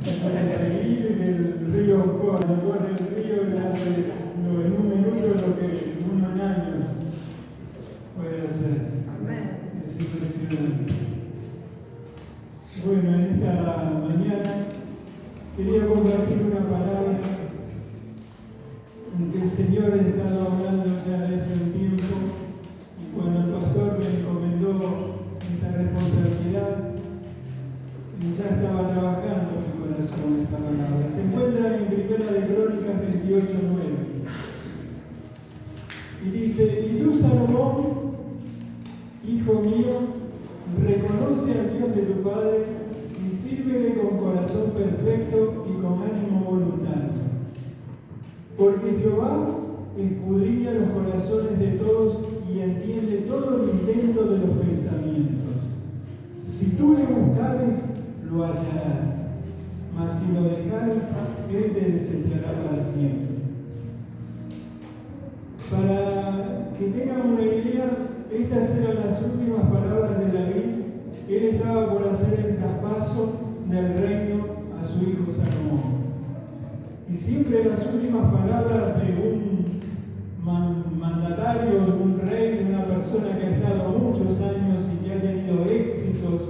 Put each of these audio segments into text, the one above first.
Se puede seguir el río corre, corre el río y hace en un minuto lo que uno en años puede hacer. Es impresionante. Bueno, en esta mañana quería compartir una palabra en que el Señor ha estado hablando ya desde un tiempo, y cuando el pastor me encomendó esta responsabilidad, ya estaba trabajando en mi corazón esta palabra. Se encuentra en Primera de Crónicas 28:9. Y dice: y tú, Salomón, hijo mío, reconoce al Dios de tu Padre y sírvele con corazón perfecto y con ánimo voluntario. Porque Jehová escudriña los corazones de todos y entiende todo el intento de los pensamientos. Si tú le buscares, lo hallarás, mas si lo dejares, Él te desechará para siempre. Para que tengan una idea, estas eran las últimas palabras de David. Él estaba por hacer el traspaso del reino a su hijo Salomón. Y siempre las últimas palabras de un mandatario, de un rey, de una persona que ha estado muchos años y que ha tenido éxitos,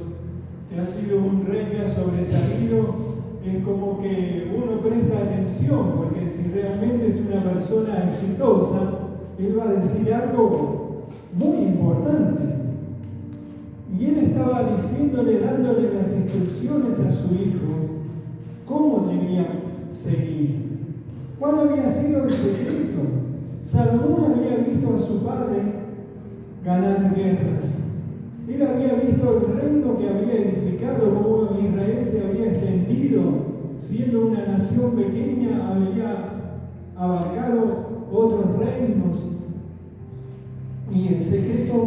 que ha sido un rey que ha sobresalido, es como que uno presta atención, porque si realmente es una persona exitosa, él va a decir algo muy importante. Y él estaba diciéndole, dándole las instrucciones a su hijo, cómo debía seguir. ¿Cuál había sido el secreto? Salomón había visto a su padre ganar guerras. Él había visto el reino que había edificado, cómo Israel se había extendido, siendo una nación pequeña, había abarcado otros reinos. Y el secreto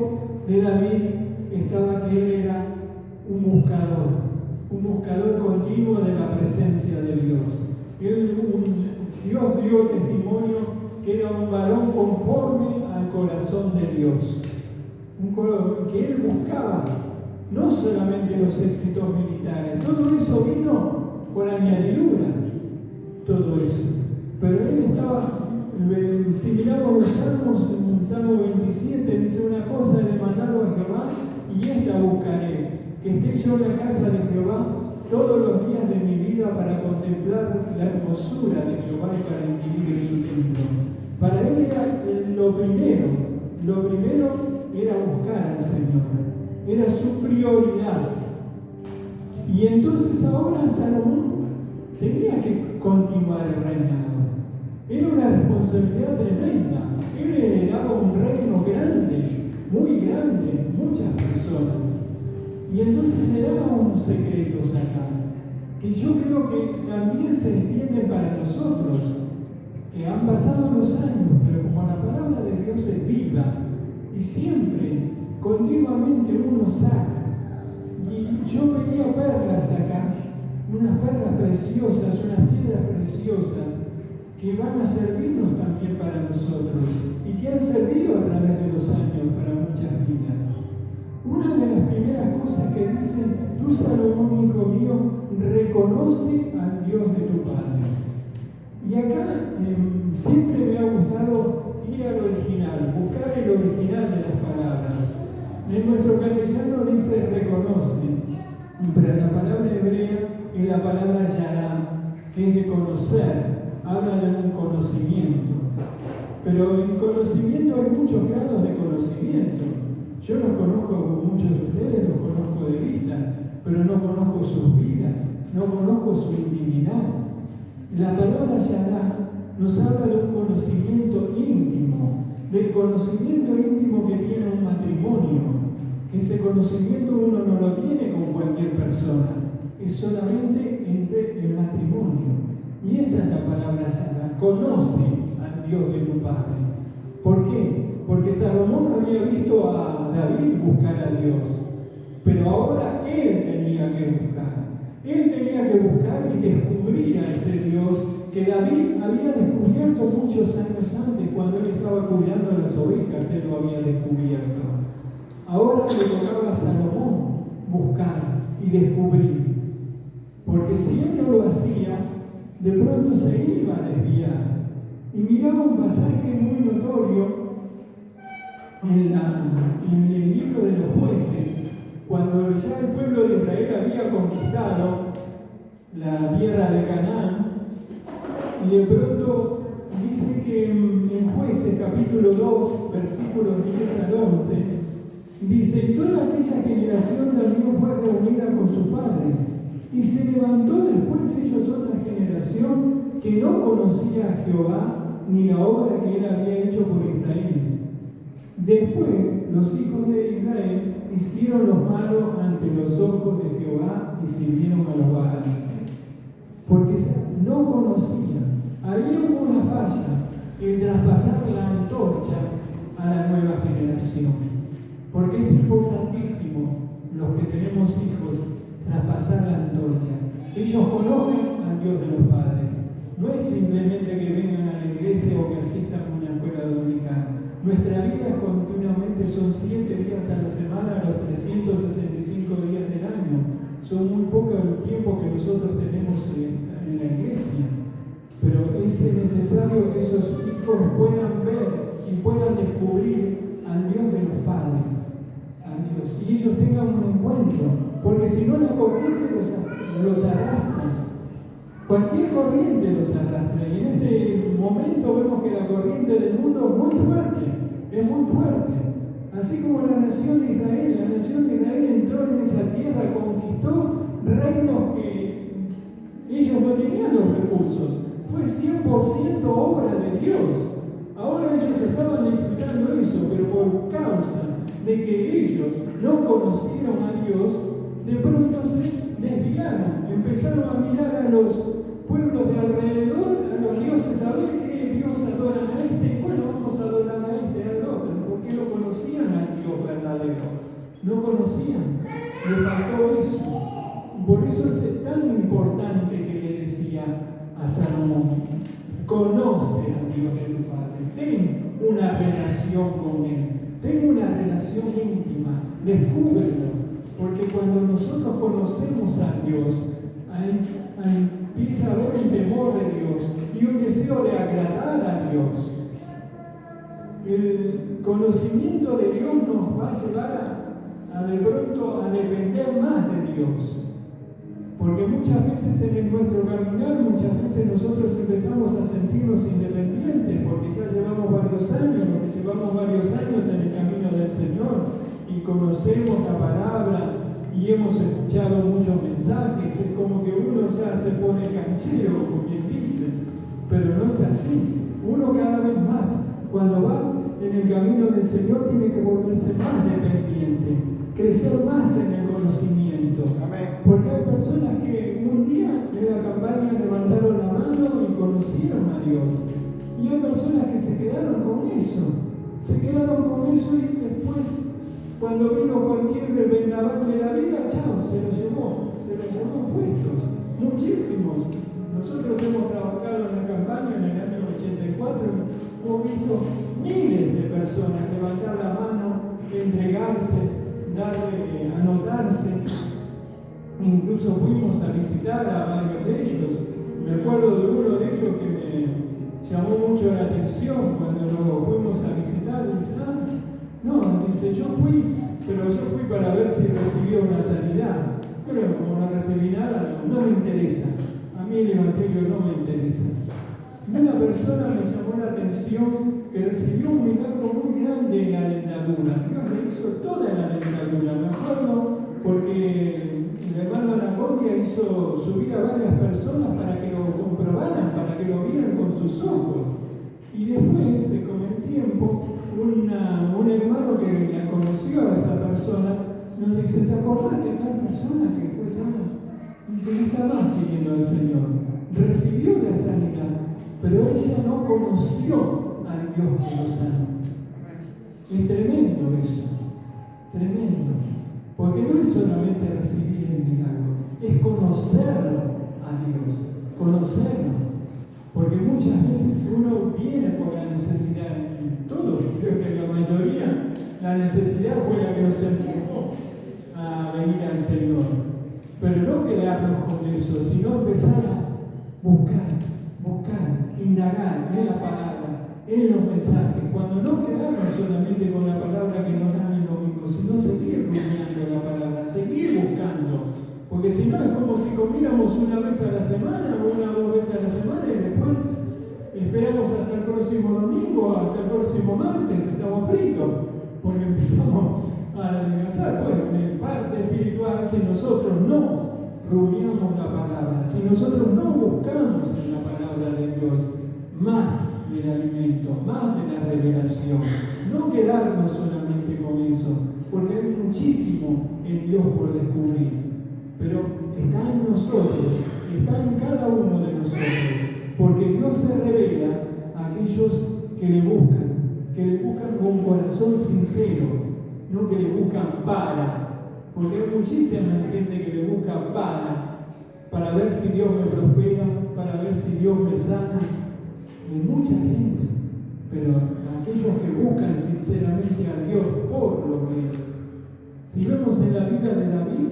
de David estaba que él era un buscador continuo de la presencia de Dios. Dios dio testimonio que era un varón conforme al corazón de Dios. Que él buscaba no solamente los éxitos militares, todo eso vino por añadidura, todo eso. Pero él estaba, si miramos los salmos, en el Salmo 27 dice una cosa: he demandado a Jehová y esta buscaré, que esté yo en la casa de Jehová todos los días de mi vida para contemplar la hermosura de Jehová y para inquirir en su templo. Para él era lo primero era buscar al Señor, era su prioridad. Y entonces ahora Salomón tenía que continuar el reinado. Era una responsabilidad tremenda. Él heredaba un reino grande, muy grande, muchas personas. Y entonces le daba unos secretos acá, que yo creo que también se entienden para nosotros, que han pasado los años, pero como la palabra de Dios es viva, y siempre, continuamente uno saca. Y yo veía perlas acá, unas perlas preciosas, unas piedras preciosas, que van a servirnos también para nosotros, y que han servido a través de los años para muchas vidas. Una de las primeras cosas que dice: tú, Salomón, hijo mío, reconoce al Dios de tu Padre. Y acá siempre me ha gustado ir al original, buscar el original de las palabras. En nuestro castellano dice reconoce, pero la palabra hebrea es la palabra yará, que es de conocer, habla de un conocimiento. Pero en conocimiento hay muchos grados de conocimiento. Yo los conozco, como muchos de ustedes, los conozco de vista, pero no conozco sus vidas, no conozco su intimidad. La palabra yará nos habla de un conocimiento íntimo, del conocimiento íntimo que tiene un matrimonio. Ese conocimiento uno no lo tiene con cualquier persona, es solamente entre el matrimonio. Y esa es la palabra yará: conoce al Dios de tu Padre. ¿Por qué? Porque Salomón había visto a David buscar a Dios, pero ahora él tenía que buscar. Él tenía que buscar y descubrir a ese Dios que David había descubierto muchos años antes, cuando él estaba cuidando las ovejas, él lo había descubierto. Ahora le tocaba a Salomón buscar y descubrir, porque si él no lo hacía, de pronto se iba a desviar. Y miraba un pasaje muy notorio en el libro de los Jueces, cuando ya el pueblo de Israel había conquistado la tierra de Canaán, y de pronto dice que en Jueces capítulo 2, versículos 10 al 11, dice: toda aquella generación también fue reunida con sus padres, y se levantó después de ellos otra generación que no conocía a Jehová ni la obra que él había hecho por Israel. Después los hijos de Israel hicieron lo malo ante los ojos de Jehová y sirvieron a los baales, porque no conocían. Había una falla en traspasar la antorcha a la nueva generación, porque es importantísimo, los que tenemos hijos, traspasar la antorcha, que ellos conozcan al Dios de los padres. No es simplemente que vengan a la iglesia o que asistan a una escuela dominical. Nuestra vida continuamente son 7 días a la semana, los 365 días del año. Son muy poco el tiempo que nosotros tenemos en la iglesia. Pero es necesario que esos hijos puedan ver y puedan descubrir al Dios de los padres, a Dios, y ellos tengan un encuentro, porque si no la corriente los arrastra. Cualquier corriente los arrastra, y en este momento vemos que la corriente del mundo es muy fuerte. Así como la nación de Israel entró en esa tierra, conquistó reinos que ellos no tenían los recursos. Fue 100% obra de Dios. Ahora ellos estaban disfrutando eso, pero por causa de que ellos no conocieron a Dios, de pronto se desviaron, empezaron a mirar a los pueblos de alrededor, a los dioses, a ver qué Dios adoran a este, y bueno, vamos a adorar a este, al otro, porque no conocían al Dios verdadero, no conocían, les faltó eso. Por eso es tan importante que le decía a Salomón: conoce al Dios de tu Padre, ten una relación con Él, ten una relación íntima, descúbrelo, porque cuando nosotros conocemos a Dios, empieza a haber un temor de Dios y un deseo de agradar a Dios. El conocimiento de Dios nos va a llevar a de pronto a depender más de Dios. Porque muchas veces en nuestro caminar, muchas veces nosotros empezamos a sentirnos independientes, porque ya llevamos varios años en el camino del Señor, y conocemos la palabra, y hemos escuchado muchos mensajes. Es como que uno ya se pone canchero, como quien dice, pero no es así. Uno cada vez más, cuando va en el camino del Señor, tiene que volverse más dependiente, crecer más en el conocimiento. Amén. Porque hay personas que un día en la campaña levantaron la mano y conocieron a Dios, y hay personas que se quedaron con eso y después, cuando vino cualquier vendaval de la vida, chao, se lo llevó puestos, muchísimos. Nosotros hemos trabajado en la campaña en el año 84, hemos visto miles de personas levantar la mano, entregarse, anotarse. Incluso fuimos a visitar a varios de ellos. Me acuerdo de uno de ellos que me llamó mucho la atención cuando lo fuimos a visitar. Dice, yo fui para ver si recibía una sanidad. Pero como no recibí nada, no me interesa. A mí el Evangelio no me interesa. Y una persona me llamó la atención que recibió un milagro muy grande en la dentadura. Dios le hizo toda la dentadura. Me acuerdo porque el hermano Anacondia hizo subir a varias personas para que lo comprobaran, para que lo vieran con sus ojos. Y después, con el tiempo, un hermano que la conoció a esa persona nos dice: ¿te acordás de tal persona que fue sana? Dice: no está más siguiendo al Señor. Recibió la sanidad, pero ella no conoció al Dios que lo sana. Es tremendo eso, tremendo. Porque no es solamente recibir el milagro, es conocerlo a Dios, conocerlo. Porque muchas veces uno viene por la necesidad, y todos, creo que la mayoría, la necesidad fue la que nos empujó a venir al Señor. Pero no quedarnos con eso, sino empezar buscar, indagar en la palabra, en los mensajes. Cuando no quedarnos solamente con la palabra que nos dan el domingo, sino seguir rumiando la palabra, seguir buscando. Porque si no es como si comiéramos una vez a la semana o una o dos veces a la semana y después esperamos hasta el próximo domingo, hasta el próximo martes, estamos fritos, porque empezamos a adelgazar. Bueno, en parte espiritual, si nosotros no rumiamos la palabra, si nosotros no buscamos en la palabra de Dios más del alimento, más de la revelación, no quedarnos solamente con eso, porque hay muchísimo en Dios por descubrir, pero está en nosotros, está en cada uno de nosotros, porque Dios se revela a aquellos que le buscan con corazón sincero, no que le buscan porque hay muchísima gente que le busca para ver si Dios me prospera, para ver si Dios me sana. Hay mucha gente, pero aquellos que buscan sinceramente a Dios por lo que es. Si vemos en la vida de David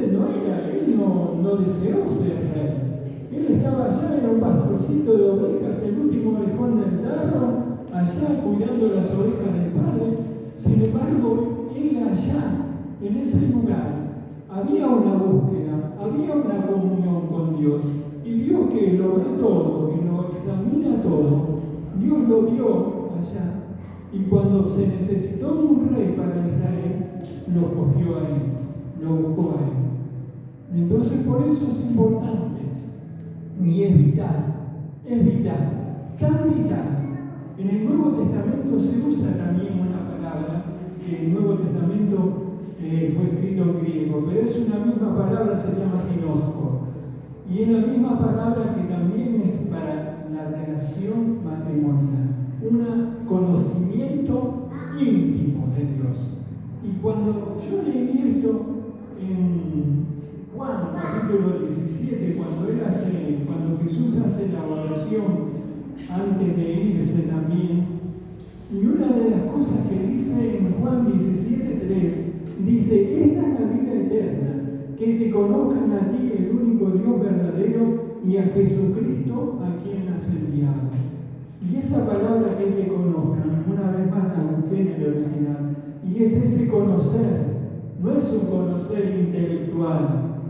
él no deseó ser rey. Él estaba allá en un pastorcito de ovejas, el último orejón del tarro, allá cuidando las ovejas del padre. Sin embargo, él allá, en ese lugar, había una búsqueda, había una comunión con Dios. Y Dios, que lo ve todo, que lo examina todo, Dios lo vio allá. Y cuando se necesitó un rey para Israel, lo cogió a él, lo buscó a él. Entonces, por eso es importante y es vital, tan vital. En el Nuevo Testamento se usa también una palabra que el Nuevo Testamento fue escrito en griego, pero es una misma palabra, se llama ginosko. Y es la misma palabra que también es para la relación matrimonial, un conocimiento íntimo de Dios. Y cuando yo leí esto en Juan, capítulo 17, cuando Jesús hace la oración antes de irse también, y una de las cosas que dice en Juan 17:3, dice: esta es la vida eterna, que te conozcan a ti, el único Dios verdadero, y a Jesucristo a quien has enviado. Y esa palabra que te conozcan, una vez más la busqué en el original, y es ese conocer, no es un conocer intelectual,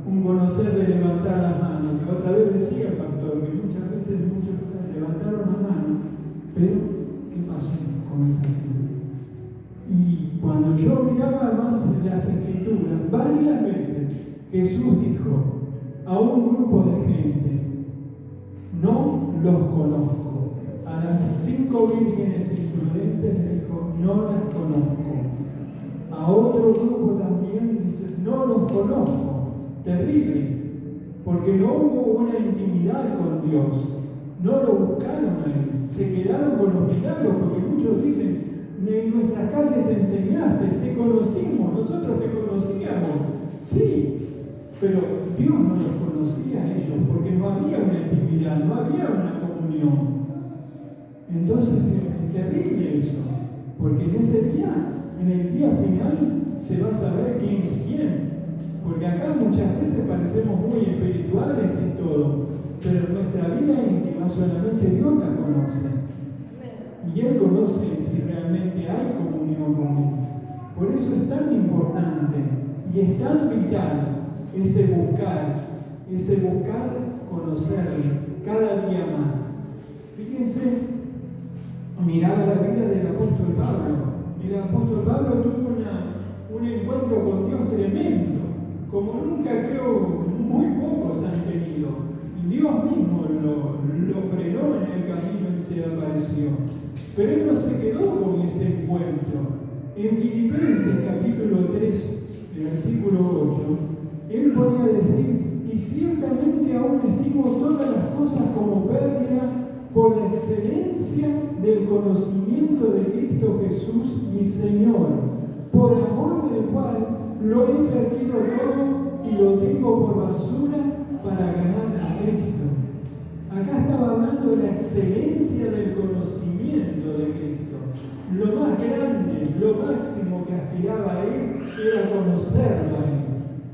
un conocer de levantar las manos, que otra vez decía el pastor, que muchas veces muchos levantaron las manos, pero ¿qué pasó con esa gente? Y cuando yo miraba más las escrituras, varias veces Jesús dijo a un grupo de gente: no los conozco. A las 5 vírgenes imprudentes le dijo: no las conozco. A otro grupo también dice: no los conozco. Terrible, porque no hubo una intimidad con Dios, no lo buscaron a Él, se quedaron con los milagros, porque muchos dicen: en nuestras calles enseñaste, te conocimos, nosotros te conocíamos. Sí, pero Dios no los conocía a ellos, porque no había una intimidad, no había una comunión. Entonces es terrible eso, porque en ese día, en el día final, se va a saber quién es quién. Porque acá muchas veces parecemos muy espirituales y todo, pero nuestra vida íntima solamente Dios la conoce. Y Él conoce si realmente hay comunión con Él. Por eso es tan importante y es tan vital ese buscar conocerle cada día más. Fíjense, miraba la vida del apóstol Pablo. El apóstol Pablo tuvo un encuentro con Dios tremendo, como nunca creo muy pocos han tenido. Dios mismo lo frenó en el camino y se apareció. Pero él no se quedó con ese encuentro. En Filipenses capítulo 3, versículo 8, él podía decir: y ciertamente aún estimo todas las cosas como pérdida por la excelencia del conocimiento de Cristo Jesús, mi Señor, por amor del cual lo he perdido todo y lo tengo por basura para ganar a Cristo. Acá estaba hablando de la excelencia del conocimiento de Cristo. Lo más grande, lo máximo que aspiraba a Él era conocerlo a Él.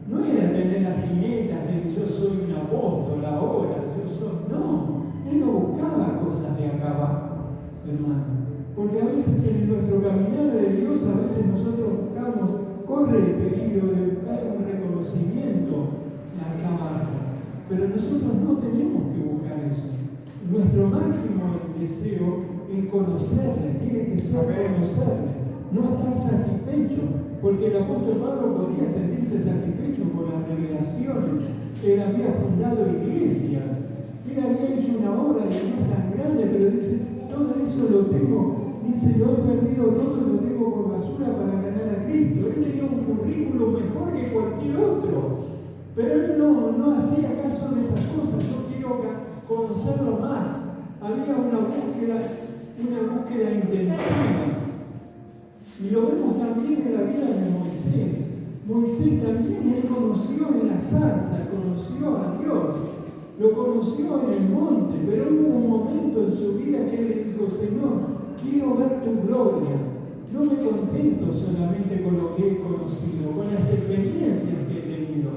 No era tener en las jinetas de que yo soy un apóstol ahora, yo soy. No, él no buscaba cosas de acá abajo, hermano. Porque a veces en nuestro caminar de Dios, a veces nosotros buscamos, corre el peligro de buscar un reconocimiento acá abajo. Pero nosotros no tenemos que buscar eso. Nuestro máximo deseo es conocerle, tiene que ser conocerle, no estar satisfecho, porque el apóstol Pablo podría sentirse satisfecho por las revelaciones. Él había fundado iglesias, él había hecho una obra de Dios tan grande, pero dice, todo eso lo tengo. Dice, lo he perdido todo y lo tengo por basura para ganar a Cristo. Él tenía un currículum mejor que cualquier otro. Pero él no hacía caso de esas cosas. Yo quiero conocerlo más. Había una búsqueda intensiva. Y lo vemos también en la vida de Moisés. Moisés también, él conoció en la zarza, conoció a Dios. Lo conoció en el monte, pero hubo un momento en su vida que él le dijo, Señor, quiero ver tu gloria. No me contento solamente con lo que he conocido, con las experiencias que he tenido.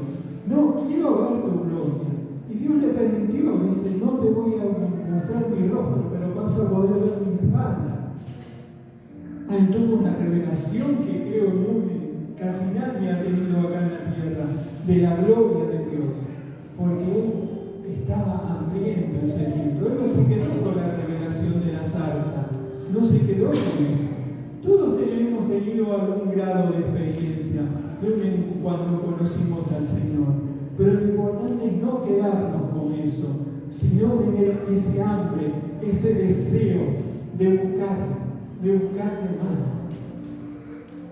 No, quiero ver tu gloria. Y Dios le permitió, dice, no te voy a mostrar mi rostro, pero vas a poder ver mi espalda. Él tuvo una revelación que creo casi nadie ha tenido acá en la tierra, de la gloria de Dios. Porque él estaba hambriento y sediento. Él no se quedó con la revelación de la zarza. No se quedó con eso. Todos hemos tenido algún grado de experiencia cuando conocimos al Señor. Pero lo importante es no quedarnos con eso, sino tener ese hambre, ese deseo de buscarle más.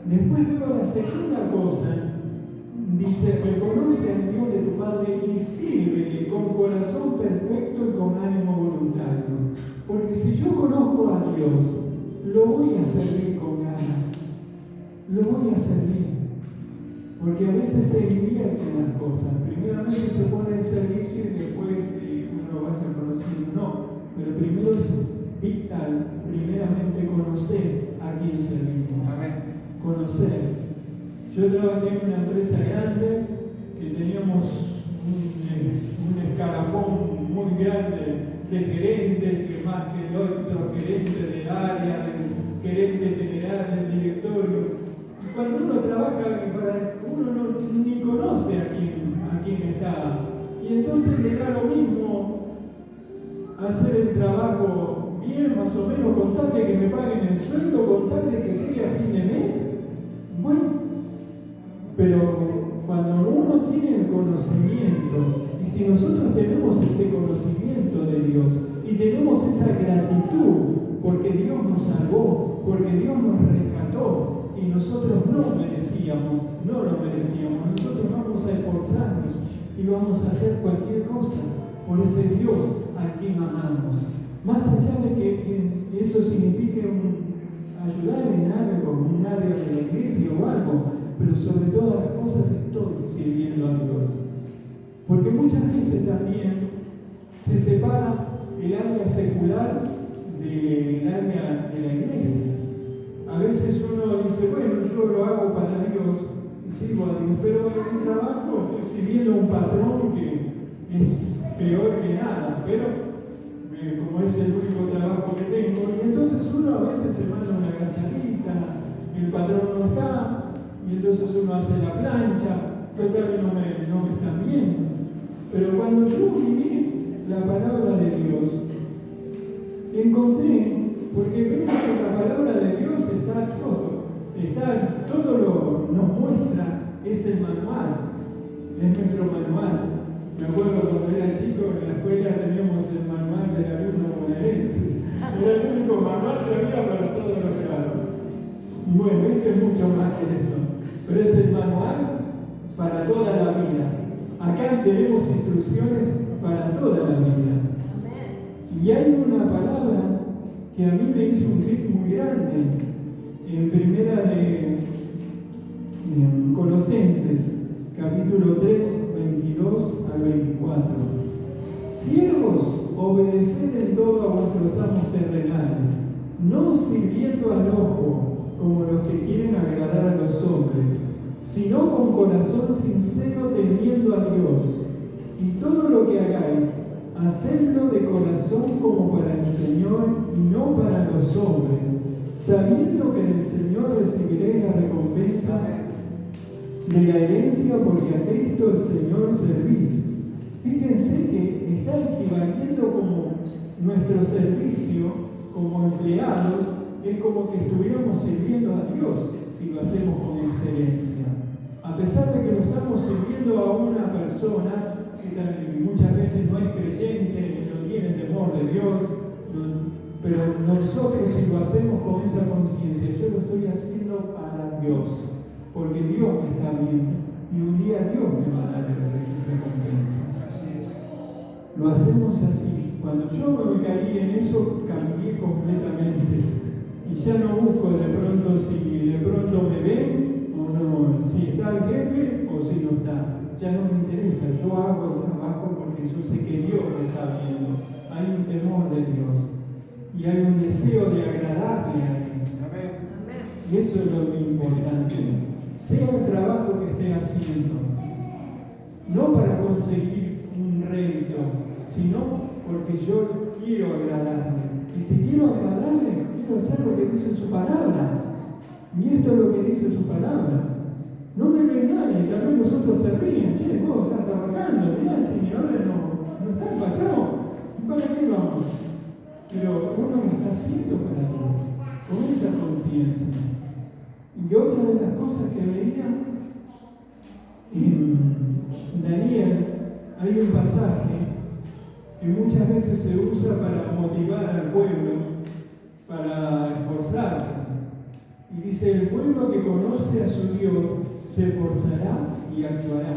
Después luego la segunda cosa, dice, reconoce al Dios de tu Padre y sírvele con corazón perfecto y con ánimo voluntario. Porque si yo conozco a Dios, lo voy a servir con ganas. Lo voy a servir. Porque a veces se invierten las cosas. Primeramente se pone el servicio y después uno lo vaya conociendo. No, pero primero es vital, primeramente conocer a quién servimos. Amén. Conocer. Yo trabajé en una empresa grande que teníamos un escalafón muy grande de gerentes, que más que el otro, gerente del área, del gerente general, del directorio. Y cuando uno trabaja, uno ni conoce a quién está. Y entonces le da lo mismo hacer el trabajo bien, más o menos, con tal de que me paguen el sueldo, con tal de que llegue a fin de mes. Bueno, pero cuando uno tiene el conocimiento, y si nosotros tenemos ese conocimiento de Dios, y tenemos esa gratitud, porque Dios nos salvó, porque Dios nos rescató, y nosotros no lo merecíamos, nosotros vamos a esforzarnos, y vamos a hacer cualquier cosa por ese Dios a quien amamos. Más allá de que eso signifique ayudar en algo, un área de la iglesia o algo, pero sobre todas las cosas estoy sirviendo a Dios. Porque muchas veces también se separa el área secular del área de la iglesia. A veces uno dice, bueno, yo lo hago para Dios, sirvo a Dios, pero en mi trabajo estoy sirviendo a un patrón que es peor que nada, pero como es el único trabajo que tengo, y entonces uno a veces se manda una agachadita, el patrón no está, y entonces uno hace la plancha, total no me están viendo. Pero cuando yo viví la palabra de Dios, encontré, porque vemos que la palabra de Dios está todo nos muestra, es el manual, es nuestro manual. Me acuerdo cuando era chico, en la escuela teníamos el manual del alumno bonaerense. Era el único manual que había para todos los grados. Y bueno, esto es mucho más que eso. Pero es el manual para toda la vida. Acá tenemos instrucciones para toda la vida. Y hay una palabra que a mí me hizo un clic muy grande. En primera de Colosenses, capítulo 3, 22 al 24. Siervos, obedeced en todo a vuestros amos terrenales, no sirviendo al ojo como los que quieren agradar a los hombres, sino con corazón sincero temiendo a Dios. Y todo lo que hagáis, hacedlo de corazón como para el Señor y no para los hombres, sabiendo que del Señor recibiréis la recompensa de la herencia, porque a Cristo el Señor servís. Fíjense que está equivaliendo como nuestro servicio como empleados, es como que estuviéramos sirviendo a Dios si lo hacemos con excelencia. A pesar de que lo estamos sirviendo a una persona que muchas veces no es creyente, no tiene temor de Dios, pero nosotros si lo hacemos con esa conciencia, yo lo estoy haciendo para Dios, porque Dios me está viendo y un día Dios me va a dar la recompensa. Lo hacemos así. Cuando yo me caí en eso, cambié completamente. Y ya no busco de pronto si de pronto me ven o no, si está el jefe o si no está. Ya no me interesa. Yo hago el trabajo porque yo sé que Dios me está viendo. Hay un temor de Dios. Y hay un deseo de agradarle a Él. Y eso es lo importante. Sea el trabajo que esté haciendo. No para conseguir un rédito, sino porque yo quiero agradarle. Y si quiero agradarle, quiero hacer lo que dice su palabra. Y esto es lo que dice su palabra. No me ve nadie, también los otros se ríen. Che, vos estás trabajando, mirá, si mi ahora no está el patrón. ¿Para qué vamos? Pero uno lo está haciendo para Dios, con esa conciencia. Y otra de las cosas que veía en Daniel, hay un pasaje que muchas veces se usa para motivar al pueblo, para esforzarse. Y dice, el pueblo que conoce a su Dios se esforzará y actuará.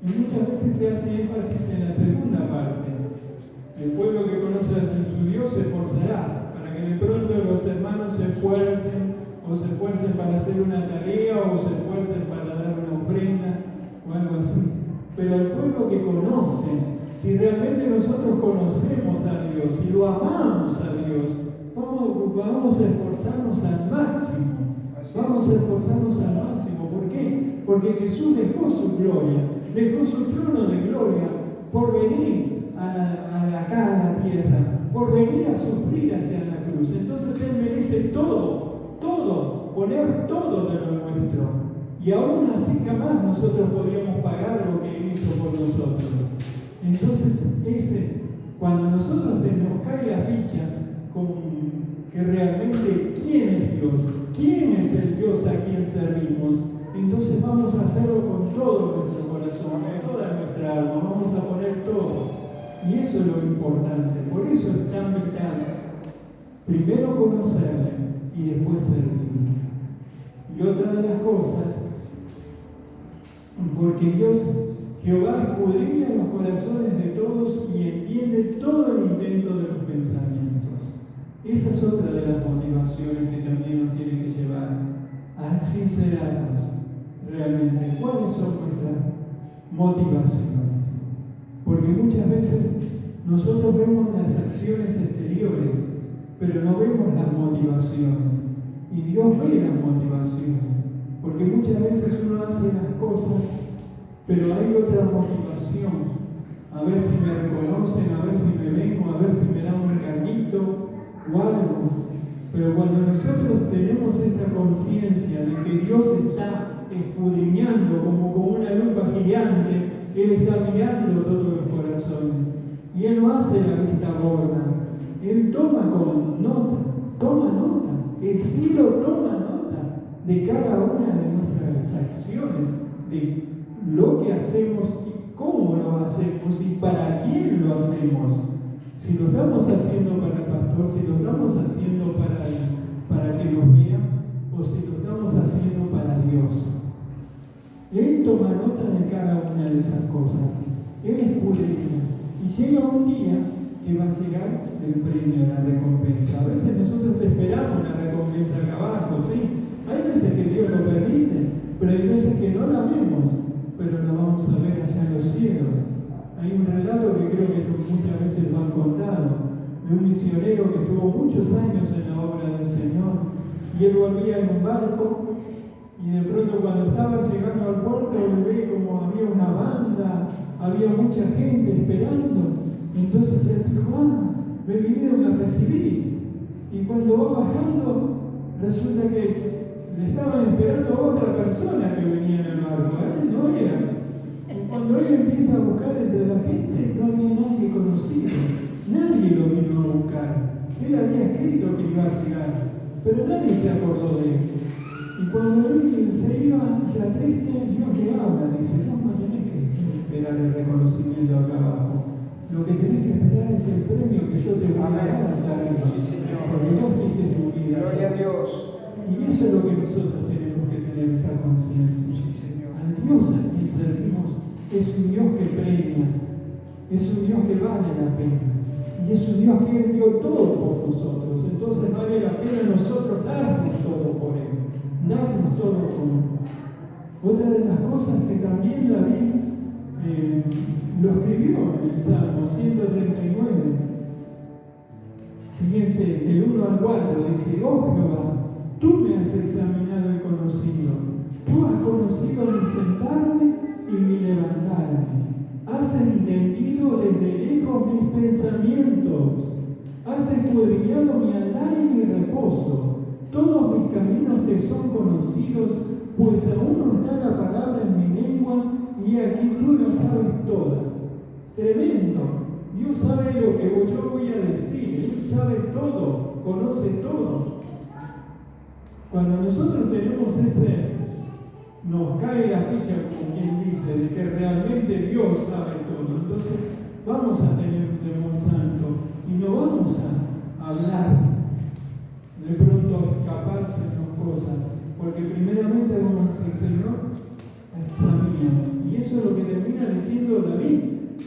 Y muchas veces se hace énfasis en la segunda parte. El pueblo que conoce a su Dios se esforzará, para que de pronto los hermanos se esfuercen, o se esfuercen para hacer una tarea, o se esfuercen para dar una ofrenda, o algo así. Pero el pueblo que conoce, si realmente nosotros conocemos a Dios y lo amamos a Dios, vamos a esforzarnos al máximo. Vamos a esforzarnos al máximo. ¿Por qué? Porque Jesús dejó su gloria, dejó su trono de gloria por venir acá a la tierra, por venir a sufrir hacia la cruz. Entonces Él merece todo, poner todo de lo nuestro. Y aún así jamás nosotros podíamos pagar lo que Él hizo por nosotros. Entonces, cuando nosotros nos cae la ficha con que realmente quién es Dios, quién es el Dios a quien servimos, entonces vamos a hacerlo con todo nuestro corazón, con toda nuestra alma, vamos a poner todo. Y eso es lo importante, por eso es tan vital. Primero conocerle y después servirle. Y otra de las cosas, porque Jehová escudriña los corazones de todos y entiende todo el intento de los pensamientos. Esa es otra de las motivaciones que también nos tiene que llevar a sincerarnos realmente cuáles son nuestras motivaciones. Porque muchas veces nosotros vemos las acciones exteriores, pero no vemos las motivaciones. Y Dios ve las motivaciones. Porque muchas veces uno hace las cosas, pero hay otra motivación. A ver si me reconocen, a ver si me ven, o a ver si me dan un carguito o algo. Pero cuando nosotros tenemos esa conciencia de que Dios está escudriñando como con una lupa gigante, Él está mirando todos los corazones. Y Él no hace la vista gorda. Él toma nota. El cielo toma nota de cada una de nuestras acciones, de lo que hacemos y cómo lo hacemos y para quién lo hacemos. Si lo estamos haciendo para el pastor, si lo estamos haciendo para que nos vean, o si lo estamos haciendo para Dios. Él toma nota de cada una de esas cosas. Él escudriña. Y llega un día que va a llegar el premio, la recompensa. A veces nosotros esperamos la recompensa acá abajo, ¿sí? Hay veces que Dios lo permite, pero hay veces que no la vemos, pero la vamos a ver allá en los cielos. Hay un relato que creo que muchas veces lo han contado, de un misionero que estuvo muchos años en la obra del Señor, y él volvía en un barco Y de pronto cuando estaba llegando al puerto, ve como había una banda, había mucha gente esperando. Entonces él dijo, me vinieron a recibir. Y cuando va bajando, resulta que le estaban esperando a otra persona que venía en el barco. Él no era. Y cuando él empieza a buscar entre la gente, no había nadie conocido. Nadie lo vino a buscar. Él había escrito que iba a llegar, pero nadie se acordó de él. Y cuando él se iba hacia triste, Dios le habla, dice, no tenés que esperar el reconocimiento acá abajo. Lo que tenés que esperar es el premio que yo te voy a dar allá arriba. Porque vos diste tu vida. Gloria a Dios. Y eso es lo que nosotros tenemos que tener, esa conciencia. Al Dios a quien servimos es un Dios que premia, es un Dios que vale la pena. Y es un Dios que Él dio todo por nosotros. Entonces vale la pena nosotros darnos todo por Él. Darnos todo por Él. Otra de las cosas que también David lo escribió en el Salmo 139. Fíjense, del 1 al 4 dice, oh Jehová, tú me has examinado y conocido. Tú has conocido mi sentarme y mi levantarme. Has entendido desde lejos mis pensamientos. Has escudriñado mi andar y mi reposo. Todos mis caminos te son conocidos, pues aún no está la palabra en mi lengua, y aquí tú la sabes toda. Tremendo. Dios sabe lo que yo voy a decir. Él sabe todo, conoce todo. Cuando nosotros tenemos nos cae la ficha, como quien dice, de que realmente Dios sabe todo. Entonces vamos a tener un temor santo y no vamos a hablar de pronto escaparse de cosas, porque primeramente vamos a decir, Señor, examíname. Y eso es lo que termina diciendo David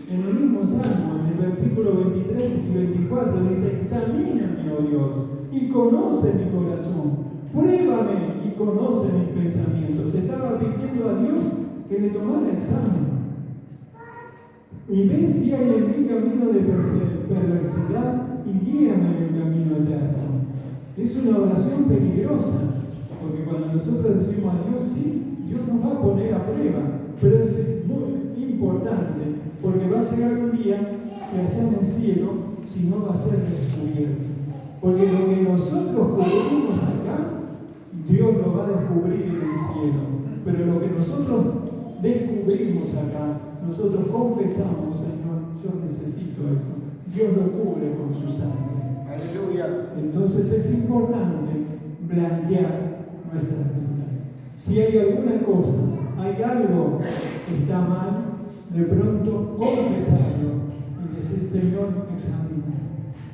en el mismo Salmo, en el versículo 23 y 24, dice, examíname, oh Dios, y conoce mi corazón. Pruébame y conoce mis pensamientos. Estaba pidiendo a Dios que le tomara examen. Y ve si hay en mi camino de perversidad y guíame en el camino eterno. Es una oración peligrosa, porque cuando nosotros decimos a Dios, sí, Dios nos va a poner a prueba, pero es muy importante, porque va a llegar un día que allá en el cielo, si no va a ser descubierto. Porque lo que nosotros cubrimos acá, Dios lo va a descubrir en el cielo. Pero lo que nosotros descubrimos acá, nosotros confesamos, Señor, yo necesito esto. Dios lo cubre con su sangre. Aleluya. Entonces es importante blanquear nuestras vidas. Si hay alguna cosa, hay algo que está mal, de pronto confesarlo y decir, Señor, examina.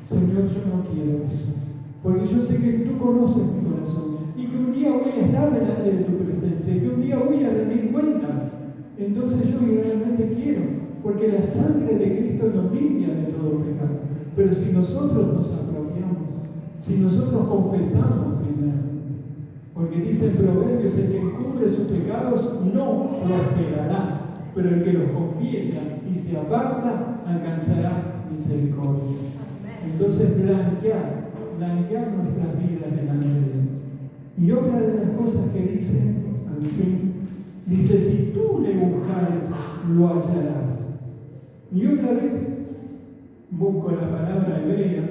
Señor, yo no quiero eso. Porque yo sé que tú conoces mi corazón y que un día voy a estar delante de tu presencia y que un día voy a rendir cuentas. Entonces yo realmente quiero, porque la sangre de Cristo nos limpia de todo pecado. Pero si nosotros nos apropiamos, si nosotros confesamos primeramente, porque dice en Proverbios, el que encubre sus pecados no prosperará, pero el que los confiesa y se aparta alcanzará misericordia. Entonces blanquear nuestras vidas delante de Él. Y otra de las cosas que dice, al fin, dice, si tú le buscares, lo hallarás. Y otra vez busco la palabra hebrea,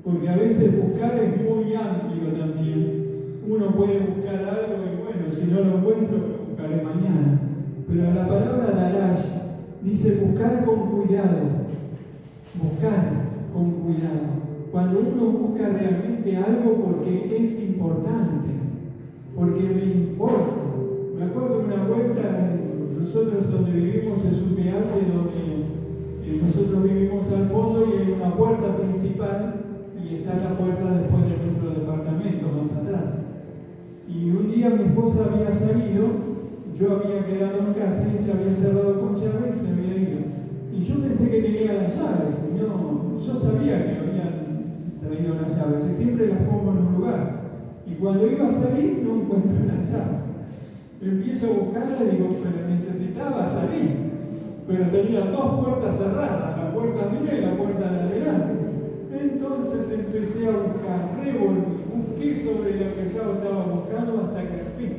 porque a veces buscar es muy amplio también. Uno puede buscar algo y bueno, si no lo encuentro, lo buscaré mañana. Pero la palabra darash dice buscar con cuidado. Buscar con cuidado. Cuando uno busca realmente algo porque es importante, porque me importa. Me acuerdo de una vuelta, nosotros donde vivimos es un PH, donde nosotros vivimos al fondo y hay una puerta principal y está la puerta después de nuestro departamento, más atrás. Y un día mi esposa había salido, yo había quedado en casa y ella había cerrado con llave y se había ido. Y yo pensé que tenía las llaves, yo sabía que habían traído las llaves y siempre las pongo en un lugar. Y cuando iba a salir no encuentro las llaves. Empiezo a buscarla y digo, pero necesitaba salir. Pero tenía dos puertas cerradas, la puerta mía y la puerta de adelante. Entonces empecé a buscar, busqué sobre lo que ya estaba buscando hasta que al fin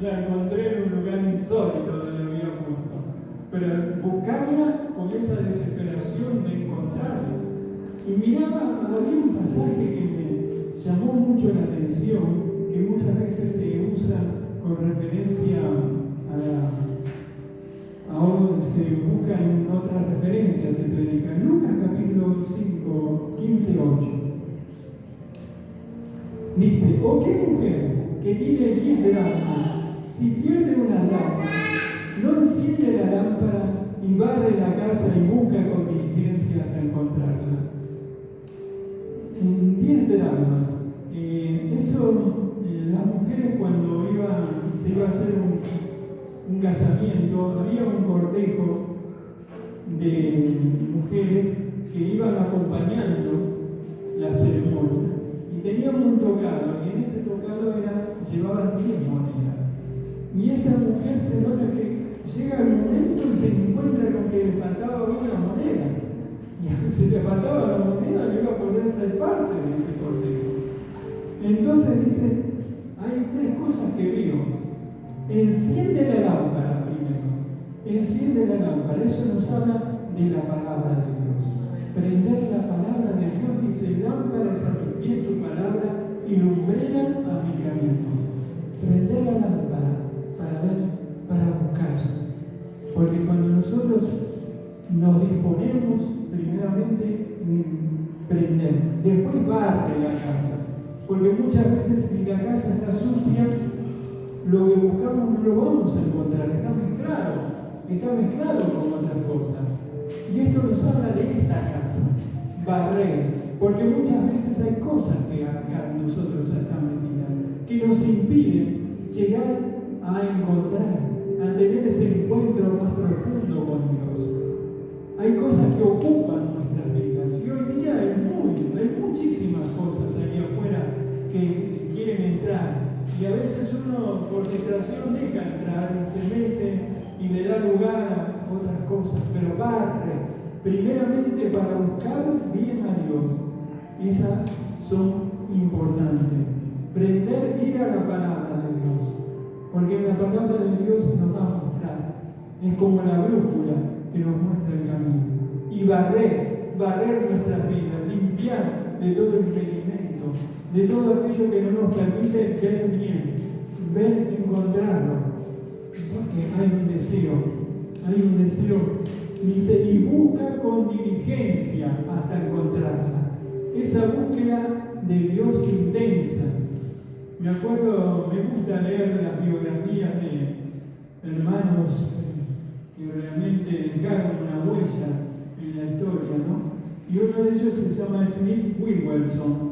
la encontré en un lugar insólito donde la había puesto. Pero buscarla con esa desesperación de encontrarla. Y miraba, había un pasaje que me llamó mucho la atención, que muchas veces se usa con referencia ahora se busca en otras referencias, se predica. En Lucas capítulo 5, 15, 8. Dice, ¿o qué mujer que tiene 10 dracmas, si pierde una lámpara, no enciende la lámpara y barre la casa y busca con diligencia hasta encontrarla? En 10 dracmas. Las mujeres cuando se iba a hacer un casamiento, había un cortejo de mujeres que iban acompañando la ceremonia y tenían un tocado, y en ese tocado llevaban 10 monedas. Y esa mujer se nota que llega el momento y se encuentra con que le faltaba una moneda. Y si le faltaba la moneda, le iba a poder ser parte de ese cortejo. Entonces dice, hay 3 cosas que vio. Enciende la lámpara primero. Enciende la lámpara. Eso nos habla de la palabra de Dios. Prender la palabra de Dios, dice, lámpara es a mi pie tu palabra y lumbrera a mi camino. Prender la lámpara para buscar. Porque cuando nosotros nos disponemos, primeramente, prender. Después barre la casa. Porque muchas veces si la casa está sucia, lo que buscamos no lo vamos a encontrar, está mezclado con otras cosas. Y esto nos habla de esta casa, barrer, porque muchas veces hay cosas que acá nosotros están metidas, que nos impiden llegar a encontrar, a tener ese encuentro más profundo con Dios. Hay cosas que ocupan nuestras vidas, y hoy día hay muchísimas cosas ahí afuera que quieren entrar. Y a veces uno por distracción deja entrar y se mete y le da lugar a otras cosas, pero barre primeramente para buscar bien a Dios. Esas son importantes. Prender, ir a la palabra de Dios, porque la palabra de Dios nos va a mostrar. Es como la brújula que nos muestra el camino. Y barrer nuestras vidas, limpiar de todo impedimento, de todo aquello que no nos permite ver bien, encontrarlo. Porque hay un deseo. Dice, y busca con diligencia hasta encontrarla. Esa búsqueda de Dios intensa. Me gusta leer las biografías de hermanos que realmente dejaron una huella en la historia, ¿no? Y uno de ellos se llama Smith Wigglesworth.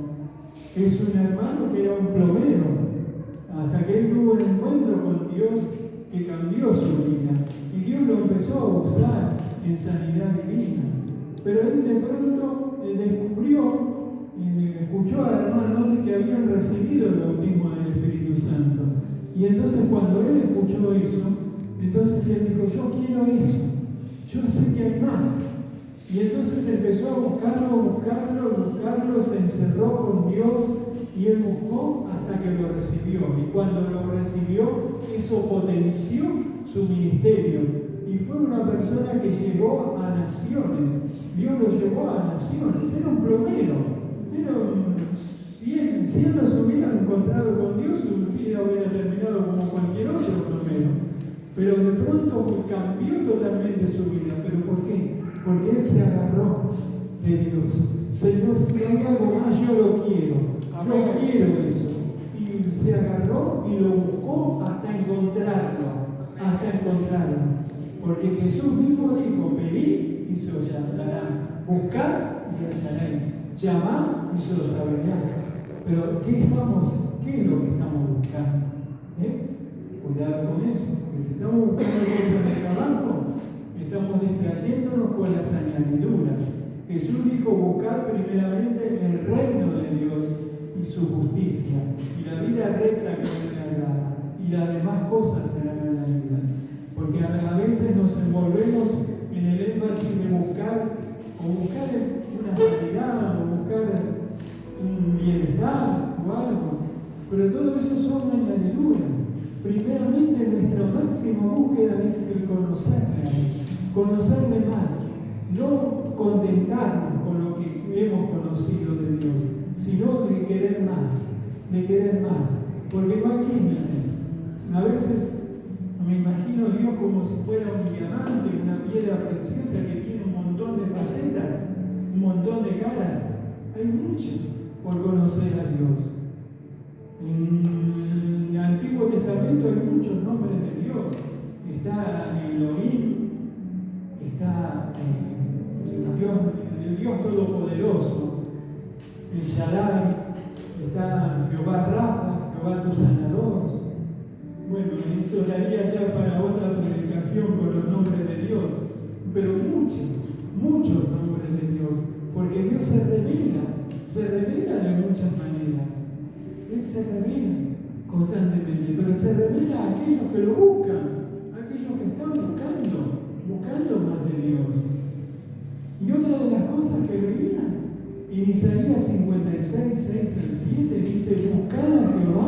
Es un hermano que era un plomero, hasta que él tuvo un encuentro con Dios que cambió su vida. Y Dios lo empezó a usar en sanidad divina. Pero él de pronto escuchó a hermanos que habían recibido el bautismo del Espíritu Santo. Y entonces cuando él escuchó eso, entonces él dijo, yo quiero eso, yo sé que hay más. Y entonces empezó a buscarlo, se encerró con Dios y él buscó hasta que lo recibió. Y cuando lo recibió, eso potenció su ministerio. Y fue una persona que llegó a naciones. Dios lo llevó a naciones. Era un plomero. Si él no se hubiera encontrado con Dios, su vida hubiera terminado como cualquier otro plomero. Pero de pronto cambió totalmente su vida. ¿Pero por qué? Porque él se agarró de Dios. Señor, si hay algo más, yo lo quiero. Yo quiero eso. Y se agarró y lo buscó hasta encontrarlo. Porque Jesús mismo dijo, pedid y se os dará. Buscad y hallaréis. Llamad y se os abrirá. Pero ¿qué es lo que estamos buscando? Cuidado con eso. Porque si estamos buscando cosas de trabajo, estamos distrayéndonos con las añadiduras. Jesús dijo, buscar primeramente el reino de Dios y su justicia, y la vida recta que Él le agrada, y las demás cosas serán añadidas. Porque a veces nos envolvemos en el énfasis de buscar una sanidad, o buscar un bienestar o algo, pero todo eso son añadiduras. Primeramente, nuestra máxima búsqueda es el conocerle más, no contentarnos con lo que hemos conocido de Dios, sino de querer más, porque imagínate, a veces me imagino a Dios como si fuera un diamante, una piedra preciosa que tiene un montón de facetas, un montón de caras. Hay mucho por conocer a Dios. En el Antiguo Testamento hay muchos nombres de Dios. Está Elohim, está el Dios Todopoderoso, el Shaddai, está Jehová Rafa, Jehová tu sanador. Bueno, eso daría ya para otra predicación con los nombres de Dios, pero muchos nombres de Dios, porque Dios se revela de muchas maneras. Él se revela constantemente, pero se revela a aquellos que lo buscan, a aquellos que están buscando más de Dios. Y otra de las cosas que veían, en Isaías 56, 6 al 7, dice: buscad a Jehová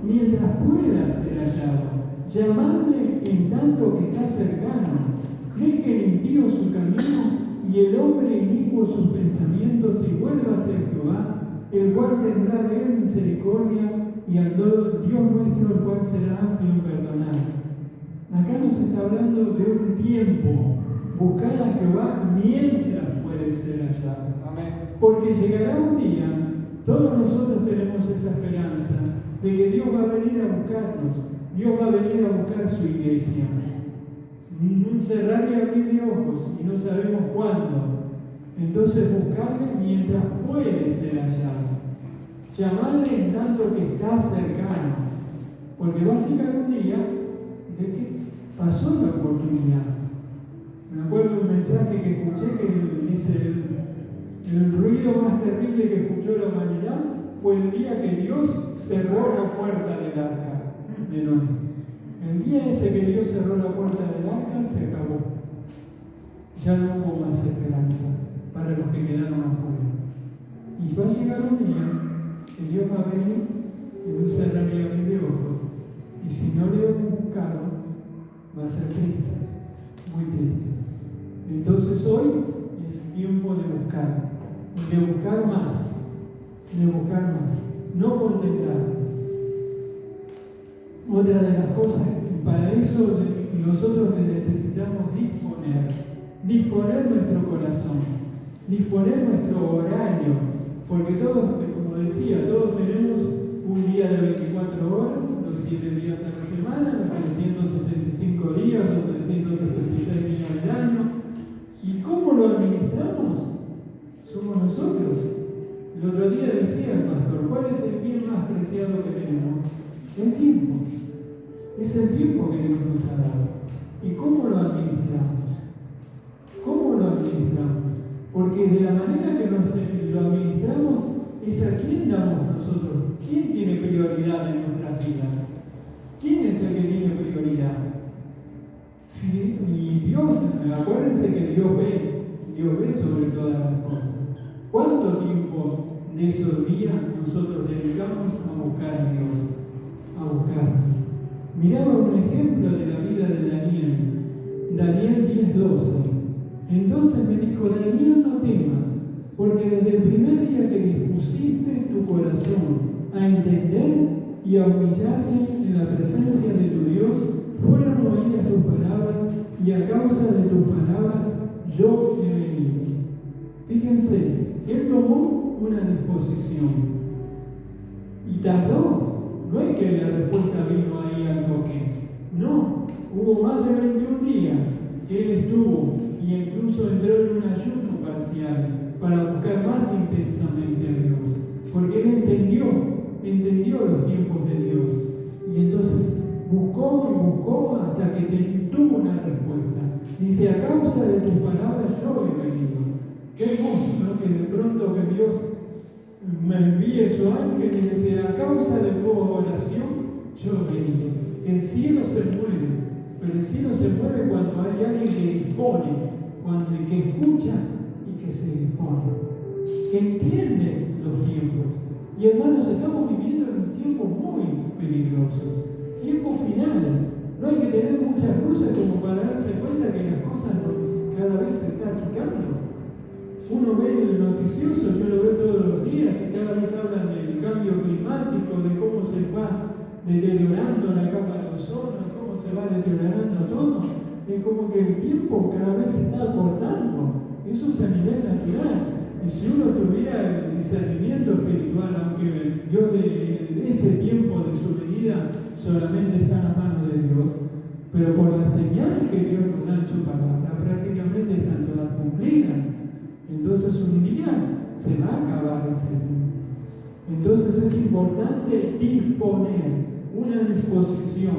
mientras pueda ser hallado, llamadle en tanto que está cercano. Deje el impío su camino y el hombre inicuo sus pensamientos, y vuelva hacia Jehová, el cual tendrá de él misericordia, y al Dios nuestro, el cual será amplio en perdonar. Acá nos está hablando de un tiempo. Buscar a Jehová mientras puede ser hallado. Amén. Porque llegará un día, todos nosotros tenemos esa esperanza, de que Dios va a venir a buscarnos, Dios va a venir a buscar su iglesia. Un cerrar y abrir de ojos, y no sabemos cuándo. Entonces buscarle mientras puede ser hallado. Llamarle en tanto que está cercano. Porque va a llegar un día de que pasó la oportunidad. Me acuerdo de un mensaje que escuché que dice: el ruido más terrible que escuchó la humanidad fue el día que Dios cerró la puerta del arca de Noé. El día ese que Dios cerró la puerta del arca, se acabó. Ya no hubo más esperanza para los que quedaron afuera. Y va a llegar un día que Dios va a venir y no cerraría mi ojos. Y si no le hemos buscado, va a ser triste, muy triste. Entonces hoy es tiempo de buscar más, no contentar. Otra de las cosas, para eso nosotros necesitamos disponer nuestro corazón, disponer nuestro horario, porque todos, como decía, todos tenemos un día de 24 horas, los 7 días a la semana, los 365 días, los 366 días del año. ¿Y cómo lo administramos? Somos nosotros. El otro día decía el pastor: ¿cuál es el bien más preciado que tenemos? El tiempo. Es el tiempo que Dios nos ha dado. ¿Y cómo lo administramos? Porque de la manera que lo administramos es a quién damos nosotros. ¿Quién tiene prioridad en nuestras vidas? ¿Quién es el que tiene prioridad? Sí, y Dios, acuérdense que Dios ve sobre todas las cosas. ¿Cuánto tiempo de esos días nosotros dedicamos a buscar a Dios? A buscar. Miraba un ejemplo de la vida de Daniel. Daniel 10:12. Entonces me dijo: Daniel, no temas, porque desde el primer día que dispusiste tu corazón a entender y a humillarte en la presencia de tu Dios, fueron oídas tus palabras, y a causa de tus palabras yo he venido. Fíjense, él tomó una disposición y tardó. No es que la respuesta vino ahí al toque. No, hubo más de 21 días que él estuvo, y incluso entró en un ayuno parcial para buscar más intensamente a Dios, porque él entendió los tiempos de Dios, y entonces buscó hasta que tuvo una respuesta. Dice: a causa de tus palabras yo he venido. Qué hermoso, ¿no? Que de pronto que Dios me envíe su ángel y dice: a causa de tu oración yo he venido. El cielo se mueve, pero el cielo se mueve cuando hay alguien que dispone, cuando el que escucha y que se dispone, que entiende los tiempos. Y hermanos, estamos viviendo en tiempos muy peligrosos. tiempos finales. No hay que tener muchas luces como para darse cuenta que las cosas cada vez se están achicando. Uno ve el noticioso, yo lo veo todos los días, y cada vez hablan del cambio climático, de cómo se va deteriorando la capa de ozono, cómo se va deteriorando todo. Es como que el tiempo cada vez se está acortando. Eso es a nivel natural. Y si uno tuviera el discernimiento espiritual, aunque Dios de ese tiempo de su vida solamente está en las manos de Dios, pero por las señales que Dios nos da en su palabra, prácticamente están todas cumplidas. Entonces un día se va a acabar ese tiempo. Entonces es importante disponer una disposición,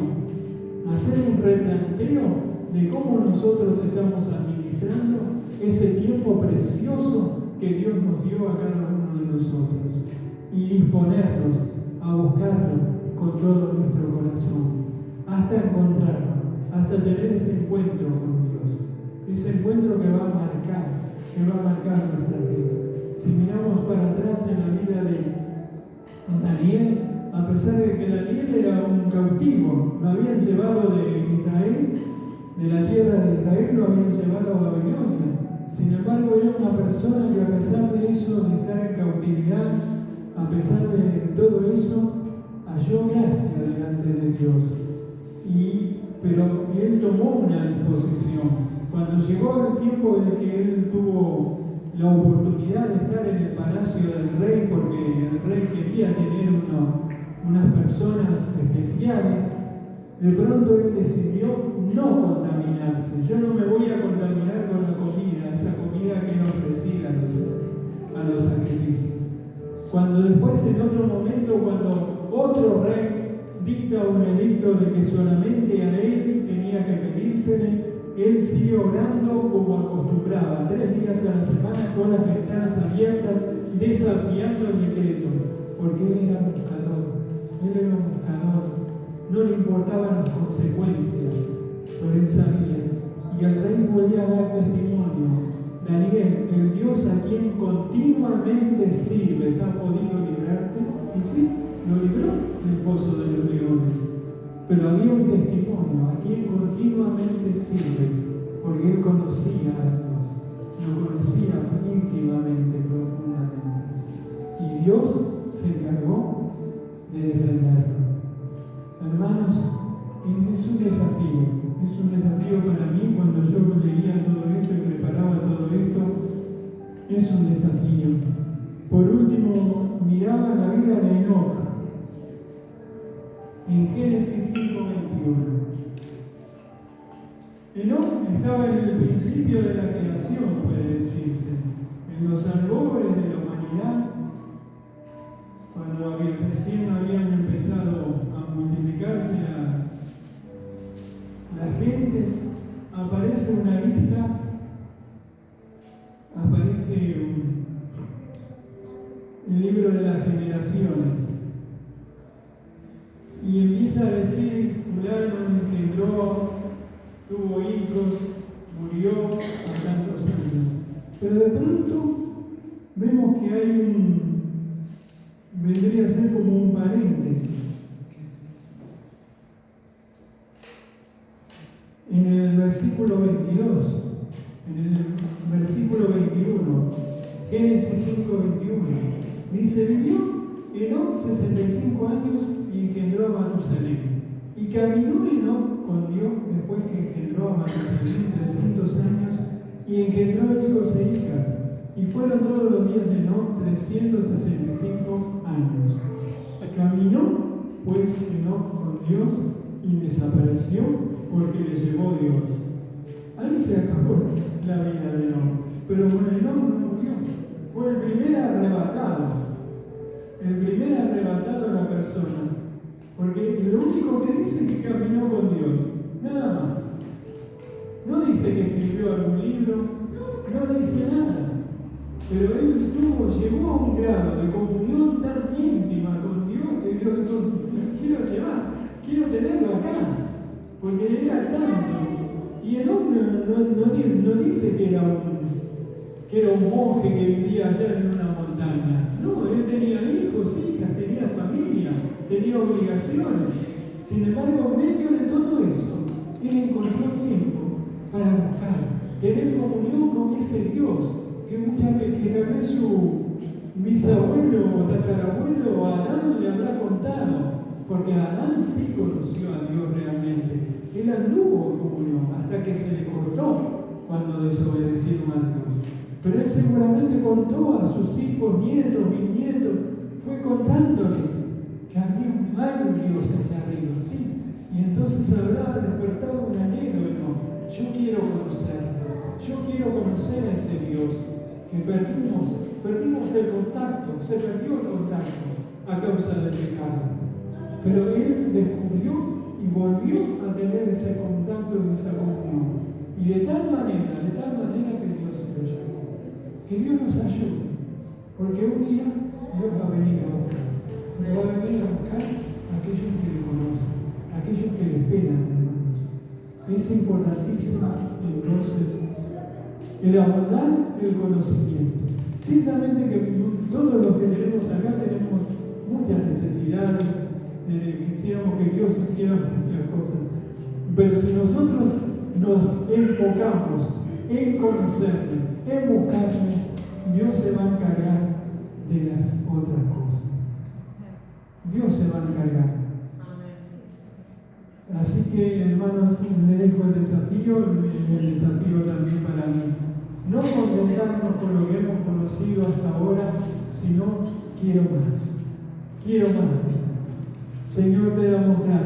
hacer un replanteo de cómo nosotros estamos administrando ese tiempo precioso que Dios nos dio a cada uno de nosotros y disponernos a buscarlo con todo nuestro corazón hasta encontrarlo, hasta tener ese encuentro con Dios, ese encuentro que va a marcar nuestra vida. Si miramos para atrás en la vida de Daniel, a pesar de que Daniel era un cautivo, lo habían llevado de Israel, de la tierra de Israel, lo habían llevado a Babilonia. Sin embargo, era una persona que a pesar de eso, de estar en cautividad, a pesar de todo eso, halló gracia delante de Dios. Pero él tomó una disposición. Cuando llegó el tiempo en que él tuvo la oportunidad de estar en el palacio del rey, porque el rey quería tener unas personas especiales, de pronto él decidió no contaminarse. Yo no me voy a contaminar con la comida, esa comida que él ofrecía a los sacrificios. Cuando después, en otro momento, cuando otro rey dicta un edicto de que solamente a él tenía que pedírsele, él sigue orando como acostumbraba, 3 días a la semana con las ventanas abiertas, desafiando el decreto, porque él era un buscador. No le importaban las consecuencias, pero él sabía. Y el rey podía dar testimonio. Daniel, el Dios a quien continuamente sirves, ¿ha podido librarte? Y sí, lo libró del pozo de los leones. Pero había un testimonio, a quien continuamente sirve, porque él conocía a Dios, lo conocía íntimamente, profundamente. Y Dios se encargó de defenderlo. Hermanos, es un desafío para mí cuando yo leía todo esto y preparaba todo esto, es un desafío. Por último, miraba la vida de Enoc en Génesis 5:21. Enoc estaba en el principio de la creación, puede decirse, en los albores de la humanidad, cuando recién habían empezado a multiplicarse las gentes, aparece una lista, aparece el libro de las generaciones, y empieza a decir: fulano engendró, tuvo hijos, murió a tantos años. Pero de pronto vemos que hay vendría a ser como un paréntesis. En el versículo 22, en el versículo 21, Génesis 5:21, dice: vivió Enoc 65 años y engendró a Matusalén. Y caminó Enoc con Dios después que engendró a Matusalén 300 años y engendró hijos e hijas. Y fueron todos los días de Enoc 365 años. Caminó pues Enoc con Dios y desapareció porque le llevó Dios. Ahí se acabó la vida de Enoc. Pero Enoc no murió. Fue el primer arrebatado. El primer arrebatado a la persona. Porque lo único que dice es que caminó con Dios. Nada más. No dice que escribió algún libro. No dice nada. Pero él llegó a un grado de comunión tan íntima con Dios que Dios dijo: quiero llevar, quiero tenerlo acá, porque era tanto. Y Enoc no dice que era un monje que vivía allá en una montaña. No, él tenía hijos, hijas, tenía familia, tenía obligaciones. Sin embargo, en medio de todo eso, él encontró tiempo para buscar, tener comunión con ese Dios que muchas veces, que tal vez su bisabuelo o tatarabuelo Adán le habrá contado, porque Adán sí conoció a Dios realmente. Él anduvo en comunión hasta que se le cortó cuando desobedecieron a Dios. Pero él seguramente contó a sus hijos, nietos, bisnietos, fue contándoles que había un Dios allá arriba, sí. Y entonces habrá despertado un anhelo, no, yo quiero conocerlo, yo quiero conocer a ese Dios que perdimos el contacto, se perdió el contacto a causa del pecado. Pero él descubrió y volvió a tener ese contacto y esa comunión. Y de tal manera que Dios lo llamó. Que Dios nos ayude, porque un día Dios va a venir a buscar. Pero va a venir a buscar a aquellos que le conocen, a aquellos que le esperan, hermanos. Es importantísimo, entonces, el abundar el conocimiento. Ciertamente que todos los que tenemos acá tenemos muchas necesidades, quisiéramos que Dios hiciera muchas cosas. Pero si nosotros nos enfocamos en conocerle, en buscarle, Dios se va a encargar de las otras cosas. Dios se va a encargar. Así que, hermanos, les dejo el desafío también para mí. No contentarnos con lo que hemos conocido hasta ahora, sino quiero más. Quiero más. Señor, te damos gracias.